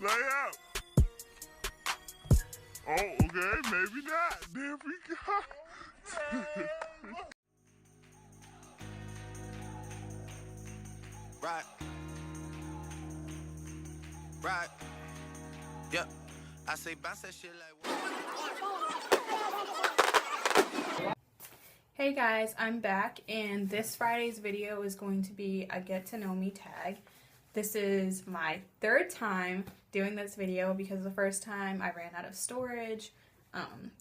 Lay out. Oh, okay, maybe not. There we go. Right. Right. Yep. I say bounce that shit like. Hey guys, I'm back, and this Friday's video is going to be a get to know me tag. This is my third time doing this video because the first time I ran out of storage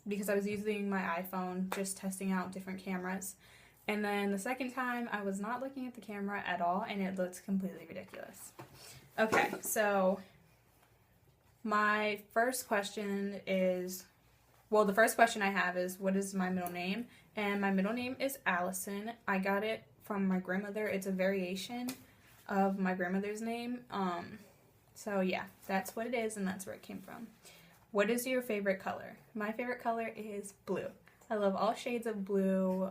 because I was using my iPhone just testing out different cameras. And then the second time I was not looking at the camera at all and it looked completely ridiculous. Okay, so my first question is, well, the first question I have is, what is my middle name? And my middle name is Allison. I got it from my grandmother. It's a variation of my grandmother's name. So yeah, that's what it is and that's where it came from. What is your favorite color? My favorite color is blue. I love all shades of blue.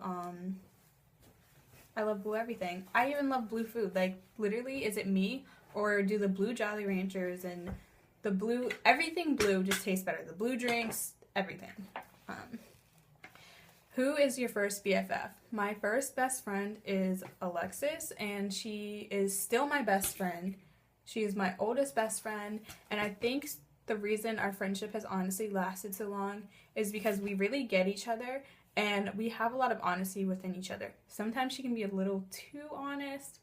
I love blue everything. I even love blue food. Like, literally, is it me or do the blue Jolly Ranchers and the blue, everything blue just tastes better. The blue drinks, everything. Who is your first BFF? My first best friend is Alexis, and she is still my best friend. She is my oldest best friend, and I think the reason our friendship has honestly lasted so long is because we really get each other, and we have a lot of honesty within each other. Sometimes she can be a little too honest,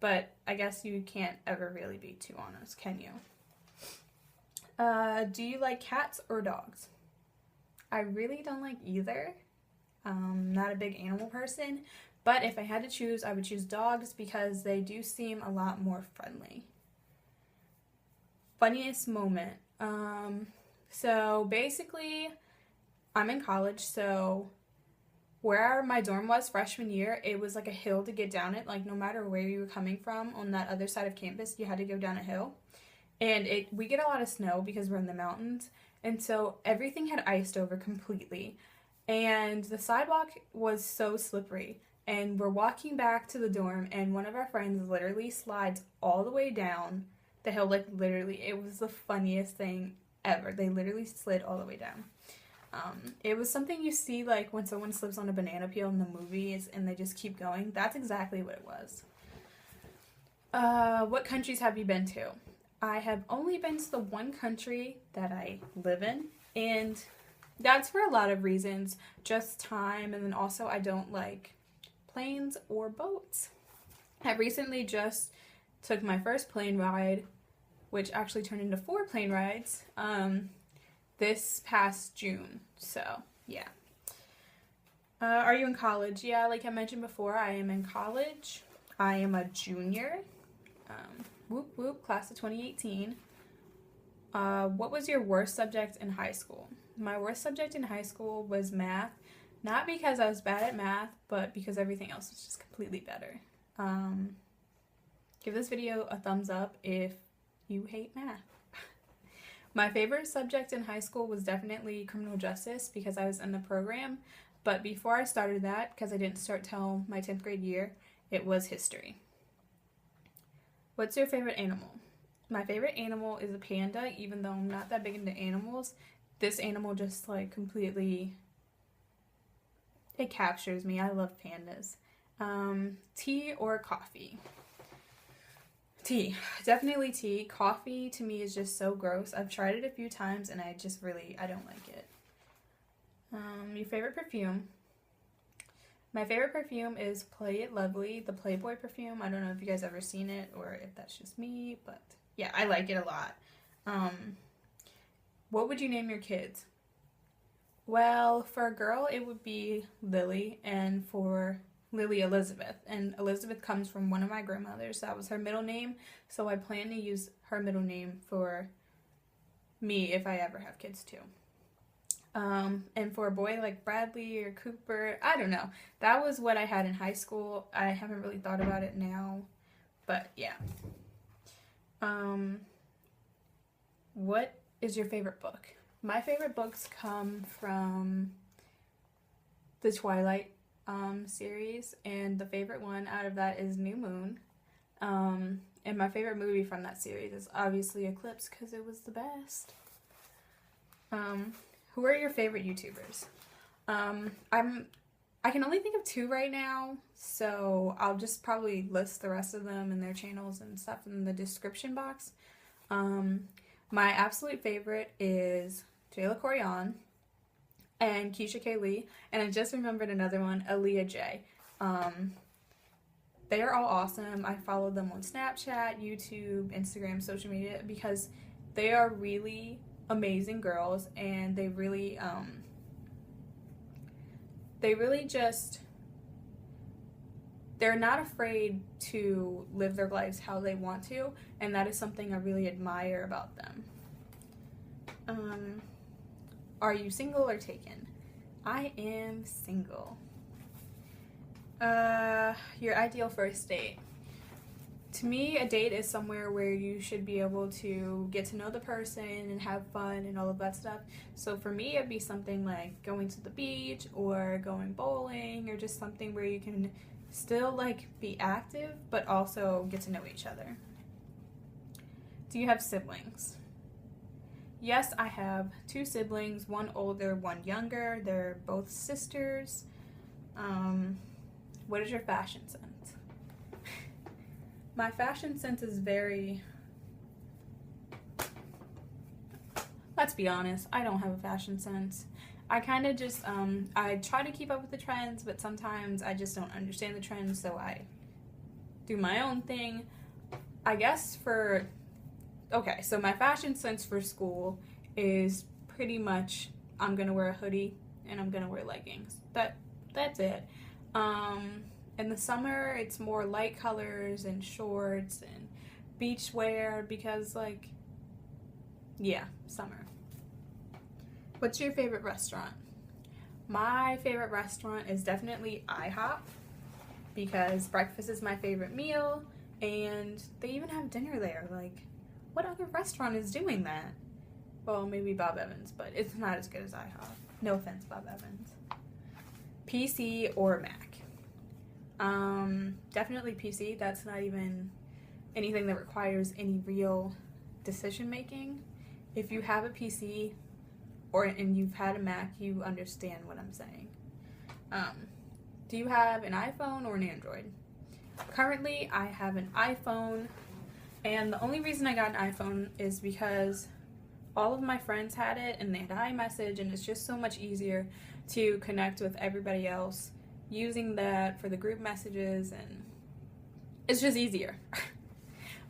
but I guess you can't ever really be too honest, can you? Do you like cats or dogs? I really don't like either. Not a big animal person, but if I had to choose, I would choose dogs because they do seem a lot more friendly. Funniest moment. So basically, I'm in college, so where my dorm was freshman year, it was like a hill to get down it. Like, no matter where you were coming from on that other side of campus, you had to go down a hill. And we get a lot of snow because we're in the mountains, and so everything had iced over completely. And the sidewalk was so slippery, and we're walking back to the dorm, and one of our friends literally slides all the way down the hill. Like, literally, it was the funniest thing ever. They literally slid all the way down. It was something you see, like, when someone slips on a banana peel in the movies, and they just keep going. That's exactly what it was. What countries have you been to? I have only been to the one country that I live in, and that's for a lot of reasons, just time, and then also I don't like planes or boats. I recently just took my first plane ride, which actually turned into 4 plane rides, this past June, so yeah. Are you in college? Yeah, like I mentioned before, I am in college. I am a junior. Whoop whoop, class of 2018. What was your worst subject in high school? My worst subject in high school was math. Not because I was bad at math, but because everything else was just completely better. Give this video a thumbs up if you hate math. My favorite subject in high school was definitely criminal justice because I was in the program. But before I started that, because I didn't start till my 10th grade year, it was history. What's your favorite animal? My favorite animal is a panda, even though I'm not that big into animals. This animal just, like, completely, it captures me. I love pandas. Tea or coffee? Tea. Definitely tea. Coffee, to me, is just so gross. I've tried it a few times, and I don't like it. Your favorite perfume? My favorite perfume is Play It Lovely, the Playboy perfume. I don't know if you guys ever seen it or if that's just me, but yeah, I like it a lot. What would you name your kids? Well, for a girl, it would be Lily, and for Lily, Elizabeth. And Elizabeth comes from one of my grandmothers. That was her middle name, so I plan to use her middle name for me if I ever have kids too. And for a boy, like Bradley or Cooper, I don't know. That was what I had in high school. I haven't really thought about it now, but yeah. What is your favorite book? My favorite books come from the Twilight series, and the favorite one out of that is New Moon. And my favorite movie from that series is obviously Eclipse because it was the best. Who are your favorite YouTubers? I can only think of 2 right now, so I'll just probably list the rest of them and their channels and stuff in the description box. My absolute favorite is Jayla Corian and Keisha K. Lee, and I just remembered another one, Aaliyah J. They are all awesome. I follow them on Snapchat, YouTube, Instagram, social media because they are really amazing girls, and they really just, they're not afraid to live their lives how they want to, and that is something I really admire about them. Are you single or taken? I am single. Your ideal first date. To me, a date is somewhere where you should be able to get to know the person and have fun and all of that stuff. So for me, it'd be something like going to the beach or going bowling, or just something where you can still like be active but also get to know each other. Do you have siblings? Yes, I have 2 siblings, one older, one younger. They're both sisters. What is your fashion sense? My fashion sense is very... Let's be honest, I don't have a fashion sense. I kind of just, I try to keep up with the trends, but sometimes I just don't understand the trends, so I do my own thing. I guess okay, so my fashion sense for school is pretty much I'm gonna wear a hoodie and I'm gonna wear leggings. That's it. In the summer, it's more light colors and shorts and beach wear because, like, yeah, summer. What's your favorite restaurant? My favorite restaurant is definitely IHOP because breakfast is my favorite meal, and they even have dinner there. Like, what other restaurant is doing that? Well, maybe Bob Evans, but it's not as good as IHOP. No offense, Bob Evans. PC or Mac? Definitely PC. That's not even anything that requires any real decision making. If you have a PC and you've had a Mac, you understand what I'm saying. Do you have an iPhone or an Android? Currently, I have an iPhone, and the only reason I got an iPhone is because all of my friends had it and they had iMessage, and it's just so much easier to connect with everybody else using that for the group messages, and it's just easier.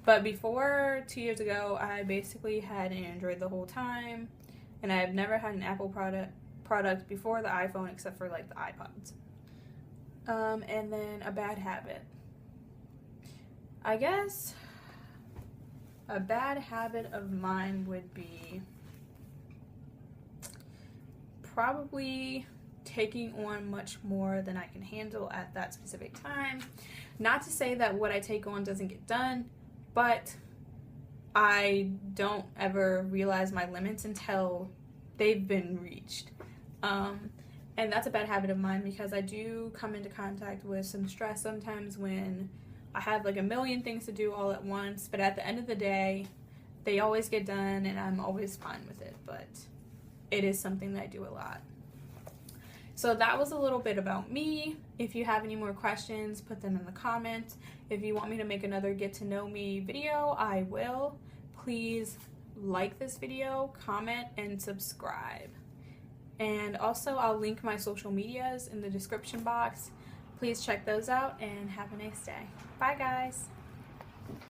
But before 2 years ago, I basically had an Android the whole time, and I've never had an Apple product before the iPhone except for like the iPods. And then a bad habit. I guess a bad habit of mine would be probably taking on much more than I can handle at that specific time. Not to say that what I take on doesn't get done, but I don't ever realize my limits until they've been reached. And that's a bad habit of mine because I do come into contact with some stress sometimes when I have like a million things to do all at once, but at the end of the day, they always get done and I'm always fine with it, but it is something that I do a lot. So that was a little bit about me. If you have any more questions, put them in the comments. If you want me to make another get to know me video, I will. Please like this video, comment, and subscribe. And also, I'll link my social medias in the description box. Please check those out and have a nice day. Bye, guys.